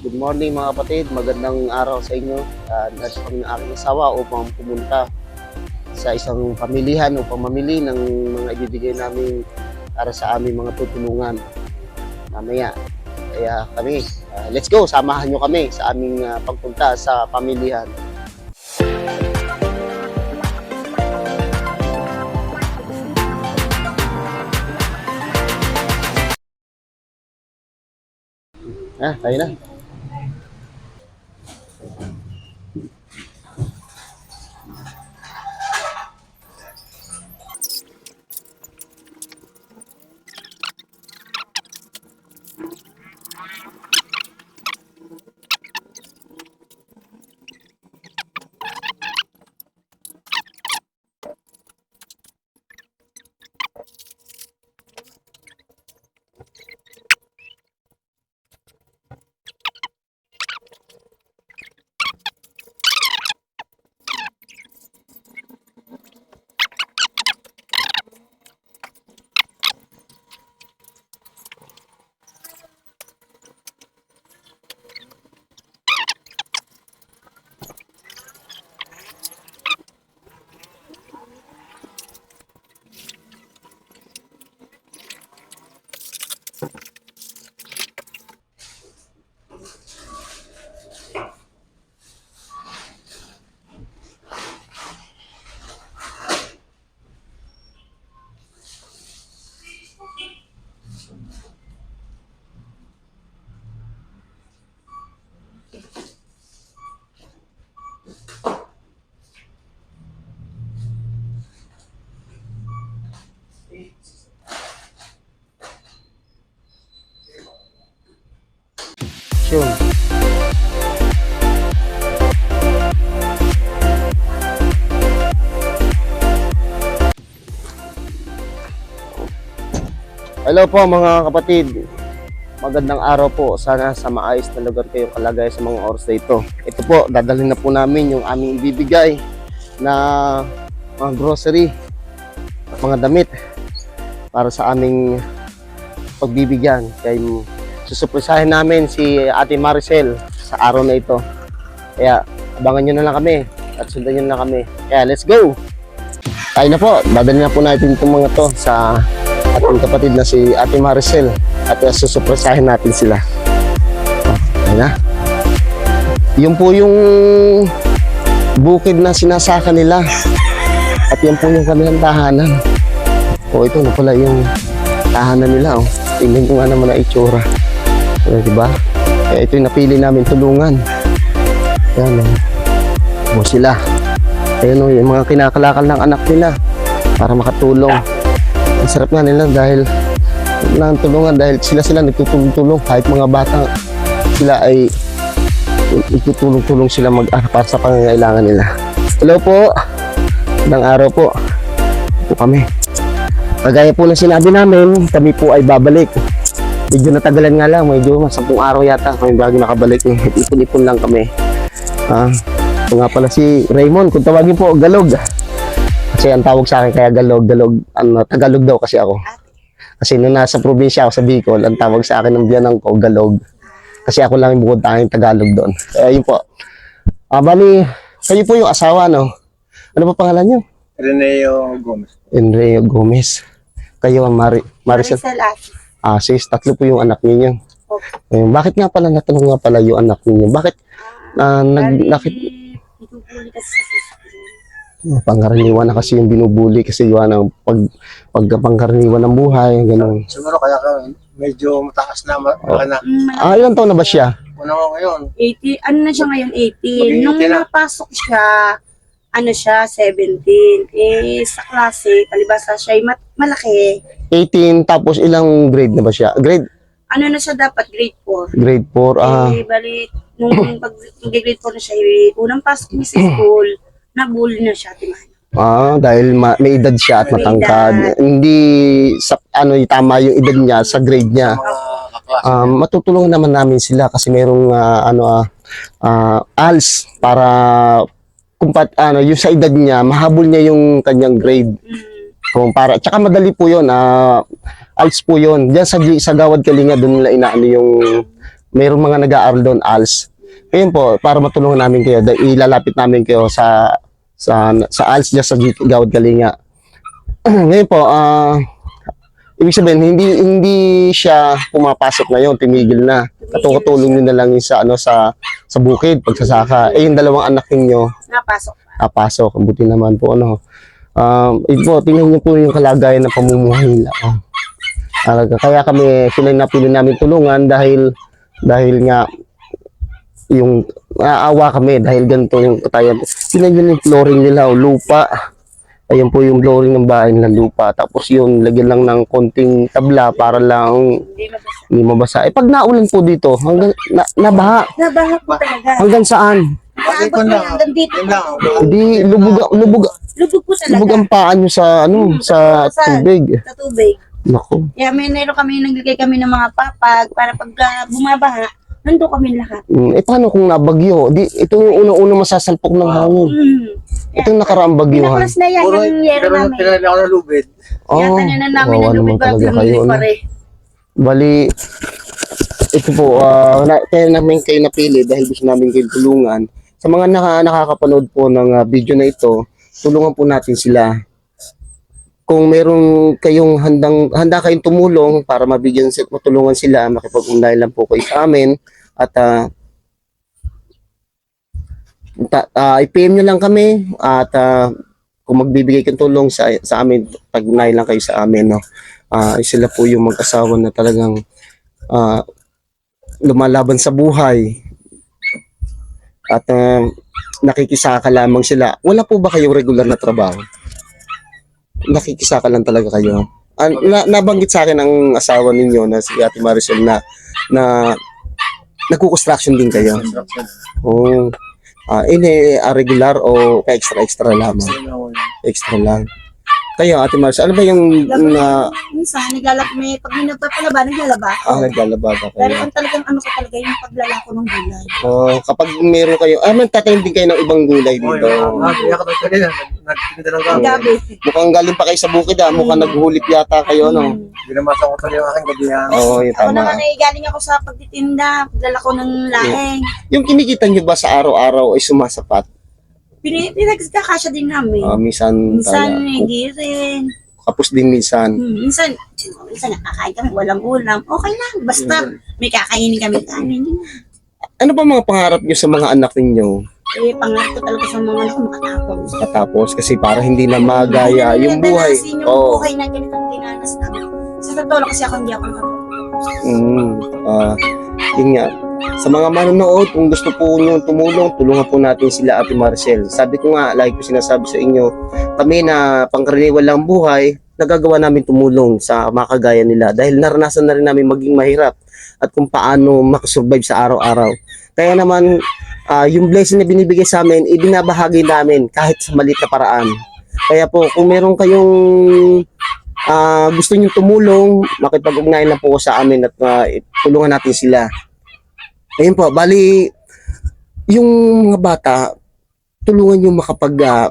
Good morning mga kapatid, magandang araw sa inyo. Nasa kami ng aking asawa upang pumunta sa isang pamilihan upang mamili ng mga ibibigay namin para sa aming mga tutulungan mamaya. Kaya kami, let's go, samahan nyo kami sa aming pagpunta sa pamilihan. Tayo na. Sure. Hello po mga kapatid. Magandang araw po. Sana sa maayos na lugar kayong kalagay sa mga oras na ito. Ito po, dadalhin na po namin yung aming ibibigay na mga grocery at mga damit para sa aming pagbibigyan. Kaya susupresahin namin si Ate Maricel sa araw na ito. Kaya abangan nyo na lang kami at sundan nyo na lang kami. Kaya let's go! Tayo na po, dadalhin na po natin itong mga to sa ating kapatid na si Ate Maricel at susupresahin natin sila. Ayan na. Yung po yung bukid na sinasaka nila at yan po yung kanilang tahanan. O ito na pala yung tahanan nila. Tingnan ko nga naman na itsura. Diba? Kaya ito yung napili namin tulungan. Ayan o. Sila. Ayan o, yung mga kinakalakal ng anak nila para makatulong. Ang sarap nga nila dahil tulungan dahil sila nagtutulong-tulong. Kahit mga bata sila ay nagtutulong-tulong sila para sa pangangailangan nila. Hello po. Magandang araw po. Ito kami. Kagaya po na sinabi namin, kami po ay babalik. Medyo natagalan nga lang, medyo 10 araw yata kami bago nakabalik. Ipon-ipon lang kami. Ito nga pala si Raymond, kung tawagin po, Galog. Kasi ang tawag sa akin kaya Galog, Tagalog daw kasi ako. Kasi nung nasa probinsya ako sa Bicol, ang tawag sa akin ng biyanang ko, Galog. Kasi ako lang yung bukod tanging Tagalog doon. Kaya yun po. Bali, kayo po yung asawa, no? Ano pa pangalan niyo? Reneo Gomez. Enreo Gomez. Kayo ang Maricel. Sis, 3 po yung anak niyo. Okay. Bakit nga pala natanong nga pala yung anak niyo? Bakit binubuli kasi sa school. Pangkaraniwan na kasi yung binubuli kasi yung pangkaraniwan ng buhay, gano'n. Siguro kaya medyo mataas na anak. Ilang taon na ba siya? Una ko ngayon. 80, ano na siya ngayon, 18. Nung na. napasok siya, ano siya, 17. Sa klase, palibasa siya ay malaki. 18, tapos ilang grade na ba siya? Ano na siya dapat, grade 4. Grade 4, Bali, nung grade 4 na siya, unang pasok niya sa school, nabully na siya, timahan. Dahil may edad siya at matangkad. Hindi tama yung edad niya sa grade niya. Matutulungan naman namin sila kasi merong ALS para yung sa edad niya, mahabol niya yung kanyang grade. Tsaka madali po yun, ALS po yun. Diyan sa Gawad Kalinga, doon nila inaano yung mayroong mga nag-aaral doon, ALS. Ngayon po, para matulungan namin kayo, ilalapit namin kayo sa ALS dyan sa Gawad Kalinga. Ngayon po, ibig sabihin, hindi siya pumapasok ngayon, tumigil na. Katulong nyo na lang yun sa bukid, pagsasaka. Yung dalawang anak ninyo, Napasok. napasok. Ang buti naman po, ito, tingnan niyo po yung kalagayan ng pamumuhay nila. Kaya sila yung napili namin tulungan dahil nga, yung naawa kami dahil ganito yung katayan. Tingnan niyo yung flooring nila, lupa. Ayan po yung flooring ng bahay nila, lupa. Tapos yun, lagyan lang ng konting tabla para lang hindi mabasa. Pag naulan po dito, hanggang nabaha. Nabaha po talaga. Hanggang saan? Naabot na hanggang dito. Hindi, lubog Lubog po talaga. ang paa nyo sa tubig. Sa tubig. Naku. Kaya meron kami, naglagay kami ng mga papag para pag bumabaha, nandun kami lahat. Paano kung nabagyo? Ito yung unang-unang masasalpok ng hangin. Ito yung nakaraang bagyuhan. Pinakulas na yan, Puro, yung yero pero namin. pinali ako ng lubid. Kaya tananan namin kawawa ng naman lubid bago talaga kayo, lumili no? pare. Bali, ito po, kaya namin kayo napili dahil gusto namin kayo tulungan. Sa mga nakakapanood po ng video na ito, tulungan po natin sila. Kung meron kayong handa kayong tumulong para matulungan sila, makipag-ugnayan lang po kayo sa amin at i-PM nyo lang kami at kung magbibigay kang tulong sa amin, pag-ugnayan lang kayo sa amin. No? Sila po yung mag-asawa na talagang lumalaban sa buhay at nakikisaka lamang sila. Wala po ba kayong regular na trabaho? Nakikisaka lang talaga kayo. Nabanggit sa akin ang asawa ninyo na si Ate Maricel na nagko-construction din kayo. Oh. Regular o ka-extra lamang? Extra lang. Kayo, Ate Maricel, ano ba yung Minsan, may pag may nagpapalaba, naglalaba. naglalaba ba Pero kayo? ang talagang ano ko talaga, yung paglalako ng gulay. Kapag meron kayo, magtatanim din kayo ng ibang gulay dito. Kaya ka kanina, nagtinda ng Ang gabi. gabi. Mukhang galing pa kayo sa bukid mukhang naghulip yata kayo, no? Binamasa ko talaga yung aking gabihan. Oo, yung Ako naman tama. ay galing ako sa pagtitinda, paglalako ng laeng. Yung kinikita nyo ba sa araw-araw ay sumasapat? Pinagkakasya din namin. Minsan Minsan, talaga. hindi rin. Kapos din minsan. Minsan nakakain kami, walang ulam. Okay lang, basta may kakainin kami kanin. Ano ba mga pangarap nyo sa mga anak ninyo? Pangarap ko talaga sa mga anak ko makatapos. Katapos kasi para hindi na magaya yung buhay. Yung Oo. buhay na ganitong dinanas namin. Sa totoo lang kasi ako hindi ako nakatapos. Yun nga. Sa mga manonood, kung gusto po nyo tumulong, tulungan po natin sila, Ate Maricel. Sabi ko nga, like ko sinasabi sa inyo, kami na pangkaraniwan lang buhay, nagagawa namin tumulong sa mga kagaya nila dahil naranasan na rin namin maging mahirap at kung paano makasurvive sa araw-araw. Kaya naman, yung blessing na binibigay sa amin, ibinabahagi namin kahit sa maliit na paraan. Kaya po, kung meron kayong gusto nyo tumulong, makipag-ugnayan lang po sa amin at tulungan natin sila. Ayun po, bali, yung mga bata, tulungan yung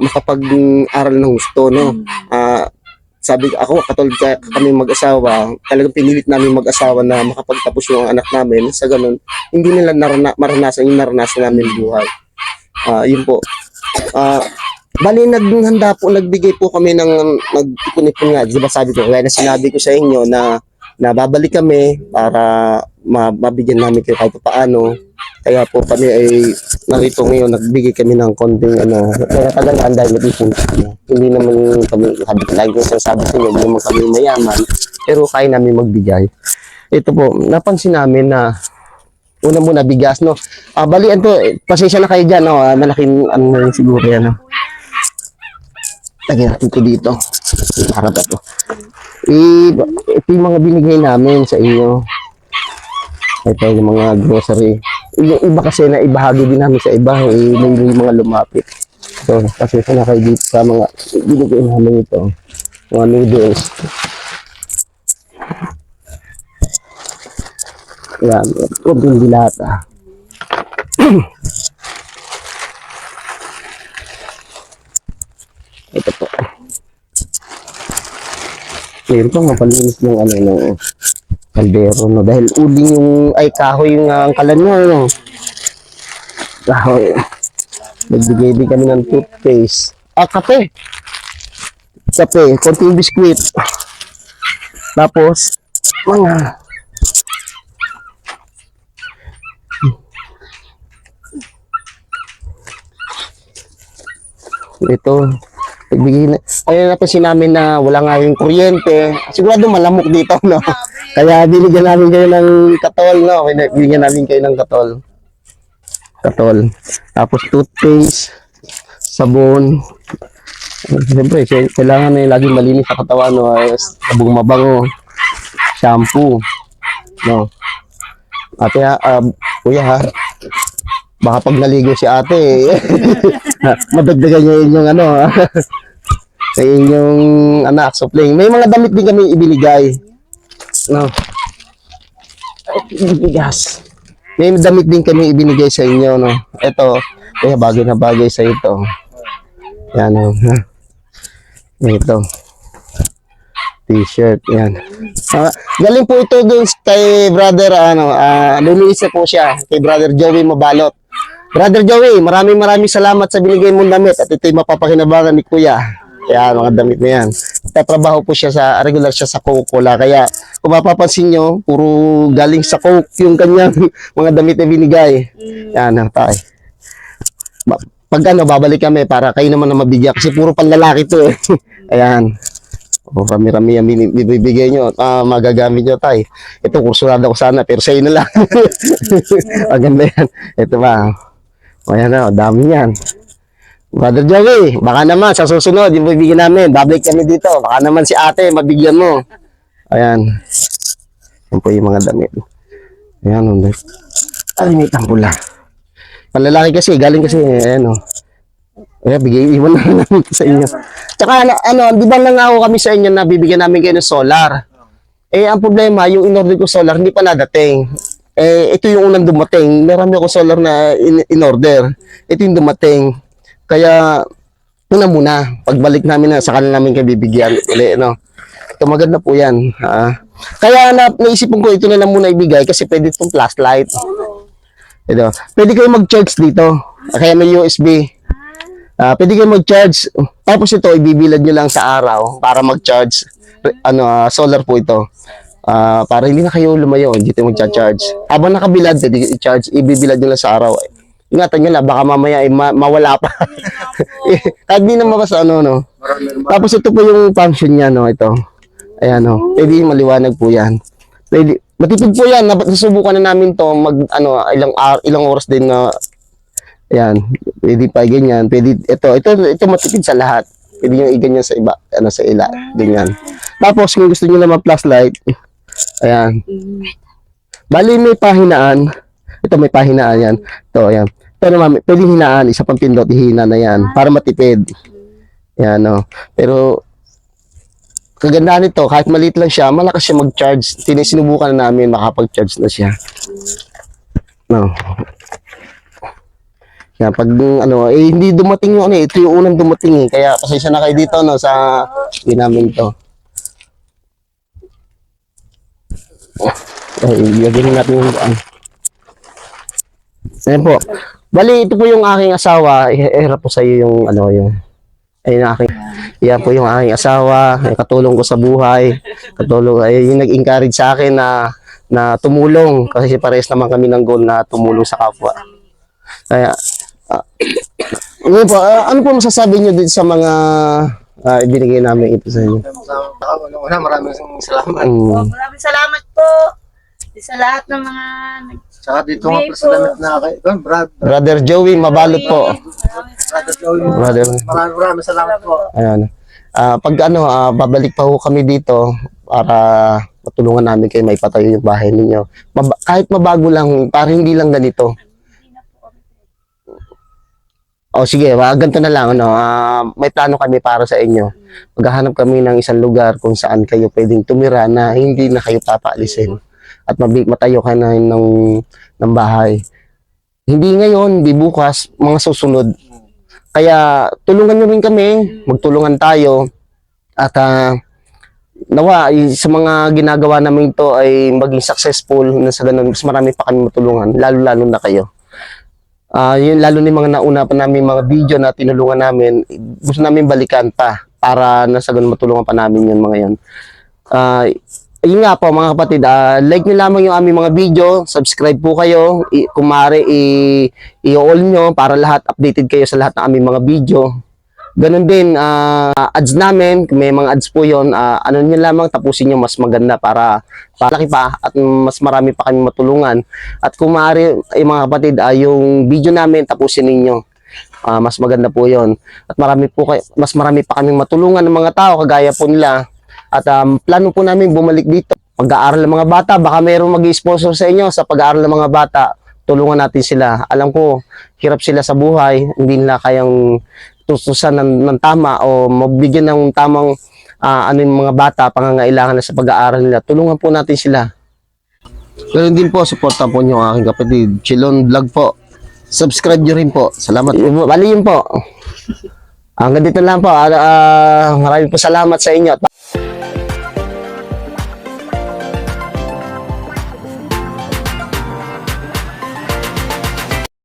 makapag-aral ng gusto, no? Sabi ako, katulad kami mag-asawa, talagang pinilit namin mag-asawa na makapagtapos yung anak namin. Sa ganun, hindi nila maranasan yung naranasan namin buhay. Yun po. Bali, nagbigay po kami nag-ipon-ipon nga. Diba sabi ko, kaya na sinabi ko sa inyo na babalik kami para mabigyan namin kayo kahit paano. Kaya po kami ay narito ngayon, nagbigay kami ng konting kaya talagaan dahil nag-ipon kami. Hindi naman kami, lagi ko sinasabi sa inyo, hindi naman kami mayaman, pero kaya namin magbigay. Ito po, napansin namin na una muna bigas, no? Balian to, pasensya na kayo dyan, no? Malaking na rin siguro yan, no? Lagyan natin ito dito. Para ba ito? Ito yung mga binigay namin sa inyo. Ito yung mga grocery. Yung iba kasi na ibahagi din namin sa iba, yung mga lumapit. So, kasi na kayo dito sa mga binigay namin ito. Mga noodles. Yan, kunting dilata. Ito po. Mayroon pang mapalinis ng Kaldero, no? Dahil uling yung, ay, kahoy yung angkalan nyo, no? Kahoy. Nagbigay din kami ng toothpaste. Kape. Kape, konting biskwit. Tapos, mga ito, nagbigay na. Kaya napansin namin na wala nga yung kuryente. Sigurado malamok dito, no? Kaya binigyan namin kayo ng katol, no? Binigyan namin kayo ng katol. Katol. Tapos toothpaste, sabon. Siyempre, kailangan na laging malinis sa katawan, no? Sabong mabango, shampoo, no? Ate, kuya, ha? Baka pag naligo si ate, madagdagan niya yung ano, sa inyong anak, supling. May mga damit din kami ibinigay. No? Bigas. May damit din kami ibinigay sa inyo, no? Ito, kaya bagay na bagay sa ito. Yan, no? Ito. T-shirt, yan. Galing po ito dun kay brother, lumiis na po siya, kay brother Joey Mabalot. Brother Joey, maraming salamat sa binigay mong damit at ito'y mapapakinabangan ni Kuya. Kaya mga damit na yan. Tatrabaho po siya regular siya sa Coca-Cola. Kaya kung mapapansin nyo, puro galing sa Coke yung kanyang mga damit na binigay. Yan, tayo. Pag babalik kami para kayo naman na mabigyan. Kasi puro panlalaki to eh. Ayan. O, rami-rami yung bibigay nyo. Magagamit nyo tayo. Ito, kursunada ko sana, pero sa'yo na lang. Maganda yan. Ito ba? O yan na, dami yan. Brother Joey, baka naman sa susunod, yung bibigyan namin, babalik kami dito. Baka naman si ate, mabigyan mo. Ayan. Yan po yung mga damit. Ayan, may pula. Panlalaki kasi, galing kasi, ayan o. Ayan, iwan na namin sa inyo. Tsaka, di ba nangako kami sa inyo na bibigyan namin kayo ng solar? Ang problema, yung in-order ko solar, hindi pa nadating. Ito yung unang dumating. Marami ako solar na in-order. Ito yung dumating. Kaya, una muna. Pagbalik namin na, saka namin kayo bibigyan. No? Ito maganda po yan. Kaya naisipan ko ito na lang muna ibigay kasi pwede itong flashlight. Ito. Pwede kayo mag-charge dito. Kaya may USB. Pwede kayo mag-charge. Tapos ito, ibibilad nyo lang sa araw para mag-charge. Solar po ito. Para hindi na kayo lumayo, hindi tayo mag-charge. Habang nakabilad, pwede i-charge, ibibilad nyo lang sa araw. Ingatan nyo lang, baka mamaya mawala pa. Kahit di na mabasa, no? Tapos ito po yung function niya, no? Ito. Ayan, no? Pwede maliwanag po yan. Pwede, matipid po yan. Nasubukan na namin to ilang oras din na ayan, pwede pa ganyan. Pwede, ito matipid sa lahat. Pwede nyo i-ganyan sa iba, sa ila. Ganyan. Tapos, kung gusto nyo naman flashlight, ayan. Bali, may pahinaan. Ito, may pahinaan yan. Ito, ayan. Ito naman, pwede hinaan. Isa pang pindot, hihina na yan. Para matipid. Ayan, no. Pero, kagandahan nito, kahit maliit lang siya, malakas siya mag-charge. Sinubukan na namin, makapag-charge na siya. No. Yan, pag hindi dumating yung ito yung unang dumating eh. Kaya pasensya na kayo dito sa namin to. Gagawin natin yung Ayan po. Bali, ito po yung aking asawa. Ihirap po sa iyo yung yan po yung aking asawa. Katulong ko sa buhay. Katulong, yung nag-encourage sa akin na tumulong. Kasi parehas naman kami ng goal na tumulong sa kapwa. Kaya, ano po masasabi nyo dito sa mga ibinigay namin ito sa inyo? Maraming salamat. Maraming salamat po sa lahat ng mga Saka dito nga po sa damit na kay Brother Joey Mabalot po. Brother Joey. Maraming salamat po. Ayan. Pag babalik pa ho kami dito para matulungan namin kayo may patayo yung bahay ninyo. Kahit mabago lang, para hindi lang ganito. Sige, ganito na lang. May plano kami para sa inyo. Maghahanap kami ng isang lugar kung saan kayo pwedeng tumira na hindi na kayo papaalisin. At matayo kayo na ng bahay. Hindi ngayon, hindi bukas, mga susunod. Kaya tulungan nyo rin kami, magtulungan tayo. At nawa sa mga ginagawa namin to ay maging successful na sa ganun, mas marami pa kami matulungan, lalo na kayo. Yun, lalo na yung mga nauna pa namin mga video na tinulungan namin, gusto namin balikan pa para na sa ganun matulungan pa namin yun mga yun. Yun nga po mga kapatid, like nyo lamang yung aming mga video, subscribe po kayo, kung maaari i-all nyo para lahat updated kayo sa lahat ng aming mga video. Ganun din, ads namin, may mga ads po yun, ano nyo lamang, tapusin nyo mas maganda para laki pa at mas marami pa kami matulungan. At kung maaari, mga kapatid, yung video namin, tapusin ninyo. Mas maganda po yun. At mas marami pa kaming matulungan ng mga tao, kagaya po nila. At plano po namin bumalik dito. Pag-aaral ng mga bata, baka mayroong mag-sponsor sa inyo sa pag-aaral ng mga bata. Tulungan natin sila. Alam ko, hirap sila sa buhay, hindi nila kayang tustusan ng tama o mabigyan ng tamang yung mga bata, pangangailangan na sa pag-aaral nila. Tulungan po natin sila. Ganun din po, supportan po nyo ang aking kapatid. Chilon Vlog po. Subscribe nyo rin po. Salamat po. Bali yun po. Hanggang dito lang po. Maraming po salamat sa inyo.